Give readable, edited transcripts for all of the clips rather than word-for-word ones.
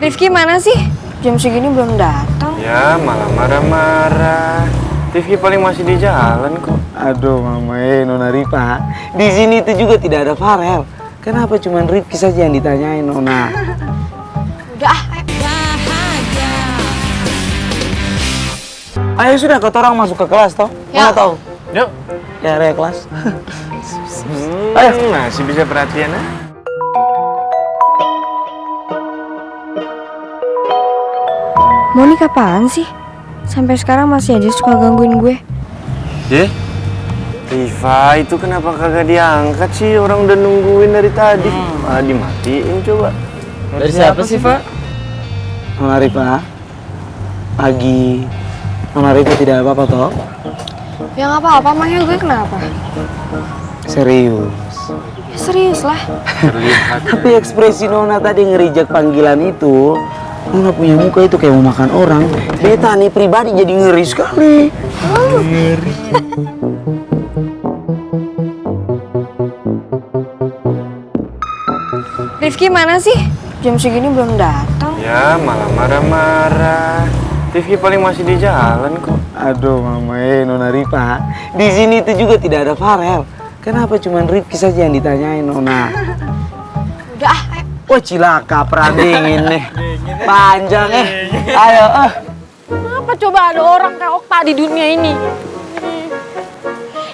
Rifki mana sih? Jam segini belum datang. Ya, malah marah-marah. Rifki paling masih di jalan kok. Aduh mama Nona Rifa, di sini itu juga tidak ada Farel. Kenapa cuma Rifki saja yang ditanyain Nona? Udah, Ayo sudah kata orang masuk ke kelas toh? Ya. Mana tahu? Yuk. Ya area kelas. Ayo. Masih bisa perhatian ah. Monik apaan sih? Sampai sekarang masih aja suka gangguin gue. Rifa, itu kenapa kagak diangkat sih? Orang udah nungguin dari tadi. Malah dimatiin coba. Dari siapa sih, Pak? Nona Rifa, pagi. Nona Rifa tidak apa-apa toh? Ya nggak apa-apa, makanya gue kenapa? Serius. Ya, serius lah. Terlihat. Tapi ekspresi Nona tadi ngerijek panggilan itu, Nona punya muka itu kayak mau makan orang. Beta nih pribadi jadi ngeri sekali. Ngeri. Rifki mana sih? Jam segini belum datang. Ya, malah marah-marah. Rifki paling masih di jalan kok. Aduh mama Nona Rifa, di sini itu juga tidak ada Farel. Kenapa cuma Rifki saja yang ditanyain Nona? Udah, Wah cilaka perang dingin nih. Panjang Ayo Kenapa coba ada orang kayak Okta di dunia ini?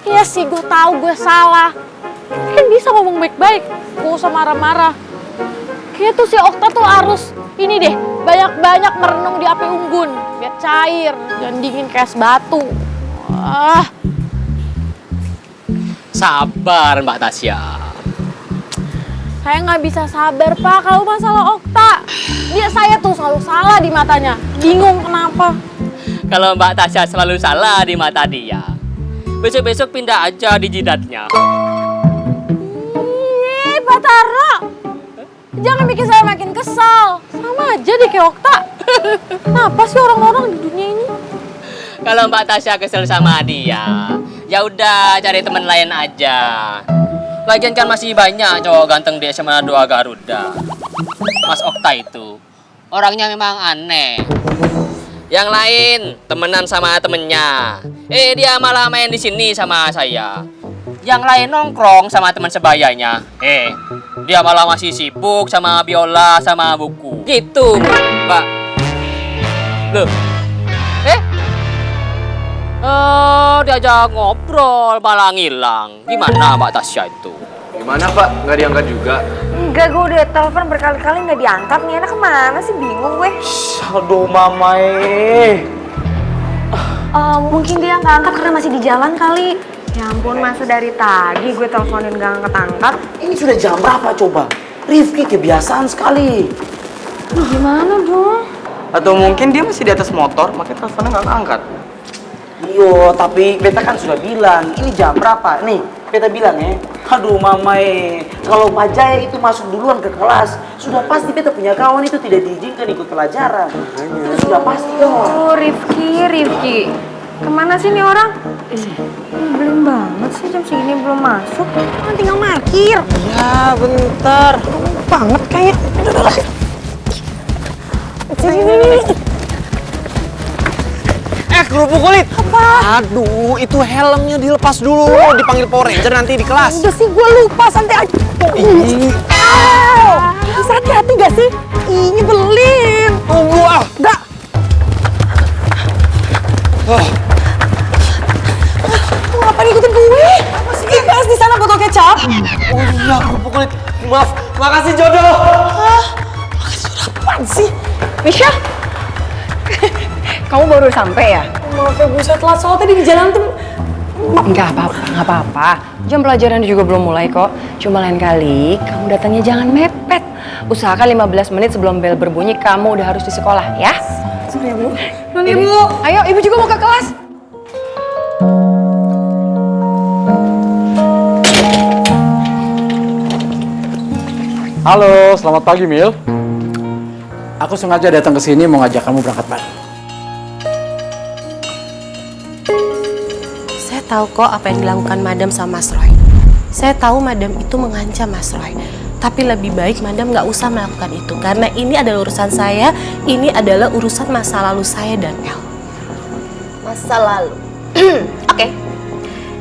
Iya sih, gue tahu gue salah. Kan bisa ngomong baik-baik, gak usah marah-marah. Kayaknya tuh si Okta tuh harus ini deh, banyak-banyak merenung di api unggun, biar cair dan dingin kayak es batu. Sabar Mbak Tasya. Saya nggak bisa sabar Pak kalau masalah Okta. Saya tuh selalu salah di matanya, bingung kenapa. Kalau Mbak Tasya selalu salah di mata dia, besok-besok pindah aja di jidatnya. Ih, Batara, jangan bikin saya makin kesal. Sama aja deh kayak Okta. Kenapa sih orang-orang di dunia ini? Kalau Mbak Tasya kesel sama dia, ya udah cari teman lain aja. Lagian kan masih banyak cowok ganteng di SMA 2 Garuda. Mas Okta itu orangnya memang aneh. Yang lain temenan sama temennya. Dia malah main di sini sama saya. Yang lain nongkrong sama teman sebayanya. Dia malah masih sibuk sama biola sama buku. Gitu, Mbak. Loh. Diajak ngobrol malah ngilang. Gimana Mbak Tasya itu? Gimana Pak? Nggak diangkat juga? enggak, gue udah telepon berkali-kali nggak diangkat. Nih anak kemana sih? Bingung gue. Aduh mama Mungkin dia nggak angkat karena masih di jalan kali. Ya ampun, masa dari tadi gue teleponin nggak angkat-angkat. Ini sudah jam berapa coba? Rifki kebiasaan sekali. Gimana dong? Atau mungkin dia masih di atas motor, makanya teleponnya nggak angkat. Iyo, tapi beta kan sudah bilang, ini jam berapa? Nih, beta bilang ya. Aduh mama kalau Pak Jaya itu masuk duluan ke kelas, sudah pasti beta punya kawan itu tidak diizinkan ikut pelajaran. Itu sudah pasti dong. Oh, Rifki. Kemana sih nih orang? Belum banget sih, jam segini belum masuk. Kan tinggal parkir. Ya, bentar. Banget kayak. Sini. Kerupuk kulit. Apa? Aduh, itu helmnya dilepas dulu. Dipanggil Power Ranger nanti di kelas. Udah sih, gue lupa, santai aja. Bisa hati-hati gak sih? Ih, nyebelin. Tunggu ah. Enggak. Lu ngapain ikutin gue? Apa sih? Ikas di sana botol kecap. Oh iya, kerupuk kulit. Maaf, makasih jodoh. Apaan sih? Misha? Kamu baru sampai ya? Maaf ya, gue telat soal tadi di jalan tuh. Enggak apa-apa. Jam pelajaran juga belum mulai kok. Cuma lain kali kamu datangnya jangan mepet. Usahakan 15 menit sebelum bel berbunyi kamu udah harus di sekolah ya. Sorry ya Bu. Nun Ibu. Ayo, Ibu juga mau ke kelas. Halo, selamat pagi Mil. Aku sengaja datang ke sini mau ngajak kamu berangkat bareng. Saya tahu kok apa yang dilakukan Madam sama Mas Roy. Saya tahu Madam itu mengancam Mas Roy. Tapi lebih baik Madam nggak usah melakukan itu. Karena ini adalah urusan saya, ini adalah urusan masa lalu saya dan El. Masa lalu. Oke.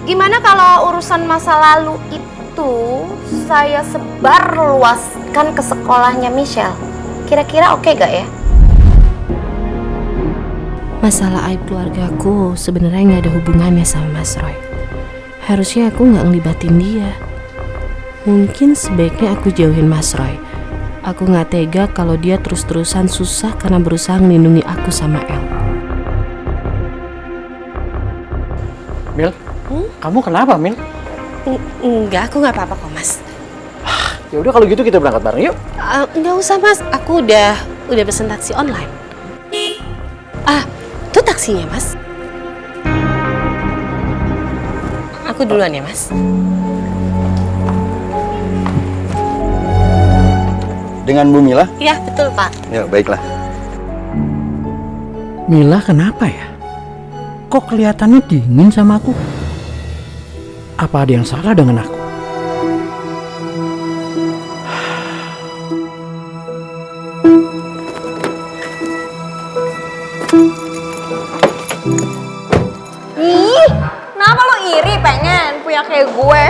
Gimana kalau urusan masa lalu itu saya sebar luaskan ke sekolahnya Michelle? Kira-kira oke gak ya? Masalah aib keluargaku sebenarnya nggak ada hubungannya sama Mas Roy. Harusnya aku nggak ngelibatin dia. Mungkin sebaiknya aku jauhin Mas Roy. Aku nggak tega kalau dia terus-terusan susah karena berusaha melindungi aku sama El. Mil, kamu kenapa, Mil? Enggak, aku nggak apa-apa kok, Mas. Ya udah kalau gitu kita berangkat bareng yuk. Nggak usah, Mas. Aku udah pesen taksi online. Itu taksinya, Mas. Aku duluan ya, Mas. Dengan Bu Mila? Iya, betul, Pak. Ya, baiklah. Mila kenapa ya? Kok kelihatannya dingin sama aku? Apa ada yang salah dengan aku? Ih, kenapa lo iri pengen punya kayak gue?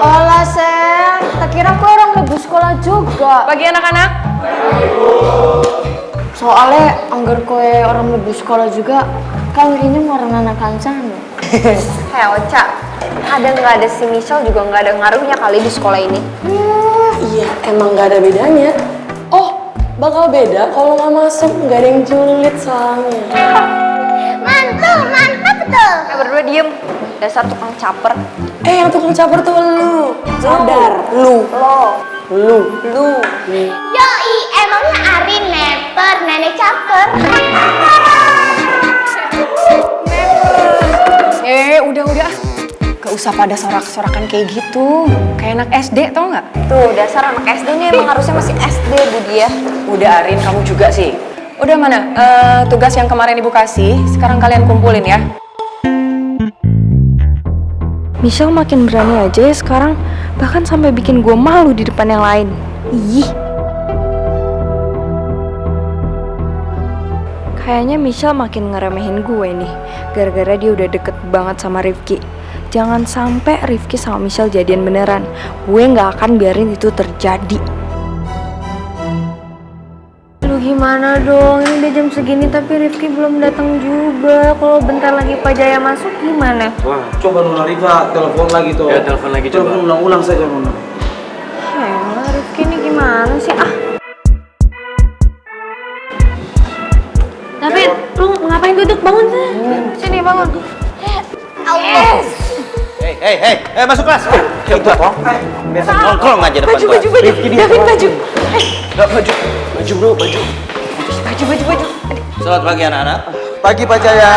Olah, Sel. Tak kira gue orang lebih sekolah juga. Pagi anak-anak. Soalnya anggar kue orang lebih sekolah juga, kan ini warna anak kancana. Hei Ocha, ada nggak ada si Michelle juga nggak ada ngaruhnya kali di sekolah ini. Iya, emang nggak ada bedanya. Oh, bakal beda kalau nggak masuk, nggak ada yang julid soalnya. Mantul, mantap betul. Berdua diem, dasar tukang caper. Yang tukang caper tuh lu. Sadar, lu. Lu. Yoi, emangnya Arin neper, nenek caper. Udah. Gak usah pada sorak-sorakan kayak gitu. Kayak anak SD, tau nggak? Tuh, dasar anak SD nih emang harusnya masih SD, Bu dia. Udah Arin, kamu juga sih. Udah mana? Tugas yang kemarin Ibu kasih, sekarang kalian kumpulin ya. Michelle makin berani aja ya sekarang. Bahkan sampai bikin gue malu di depan yang lain. Ih. Kayaknya Michelle makin ngeremehin gue nih. Gara-gara dia udah deket banget sama Rifki. Jangan sampai Rifki sama Michelle jadian beneran. Gue gak akan biarin itu terjadi. Lu gimana dong? Ini udah jam segini tapi Rifki belum datang juga. Kalau bentar lagi Pak Jaya masuk gimana? Wah, coba Nona Riva telepon lagi tuh. Ya, telepon lagi coba. Telepon ulang-ulang saja Nona. Yaelah, Rifki ini gimana sih? David, lu ngapain duduk? Bangun sih. Sini bangun. Allah. Hei, masuk kelas. Itu kok. Biasa nongkrong aja depan kelas. Baju. David, baju. Enggak, baju bro. Baju. Selamat pagi anak-anak. Pagi Pak Jaya.